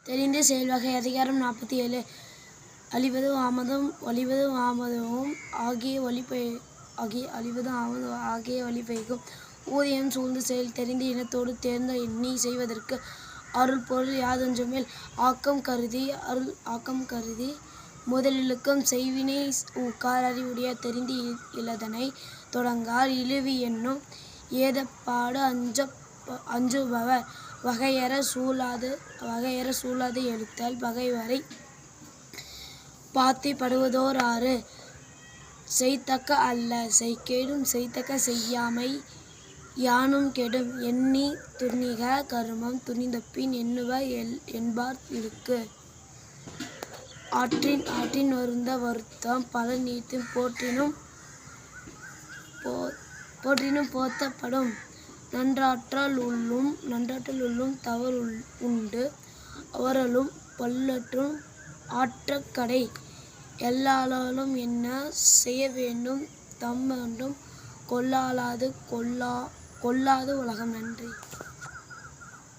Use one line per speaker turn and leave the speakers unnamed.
தெரிந்து செயல்வகை. அதிகாரம் 47. அழிவது ஆமதும் ஒழிவது ஆமதும் ஆகிய ஒழிபெய்கும். ஊதியம் சூழ்ந்து செயல் தெரிந்து இனத்தோடு தேர்ந்த எண்ணி செய்வதற்கு அருள் பொருள் யாதொன்றுமேல் ஆக்கம் கருதி முதலிழுக்கும் செய்வினை ஊக்கார் அறிவுடையார் தெரிந்து இலதனைத் தொடங்கார் இழிவு என்னும் ஏதப்பாடு அஞ்சுபவர் வகையறச் சூழாது எழுத்தல் பகைவரைப் பாத்திப் படுவதோர் ஆறு. செய்தக்க அல்ல செய்கெடும் செய்தக்க செய்யாமை யானும் கெடும் எண்ணித் துன்னிக கருமம் துணிந்தபின் எண்ணுவ என்பார் இழுக்கு. ஆற்றின் வருந்த வருத்தம் பலன் நீத்தின் போற்றினும் போத்தப்படும். நன்றாற்றல் உள்ளும் தவறு உண்டு அவறலும் பல்லற்றும் ஆற்றக் கடை. எல்லாளாலும் என்ன செய்யவேண்டும் தம்மண்டும் கொல்லாது உலகம். நன்றி.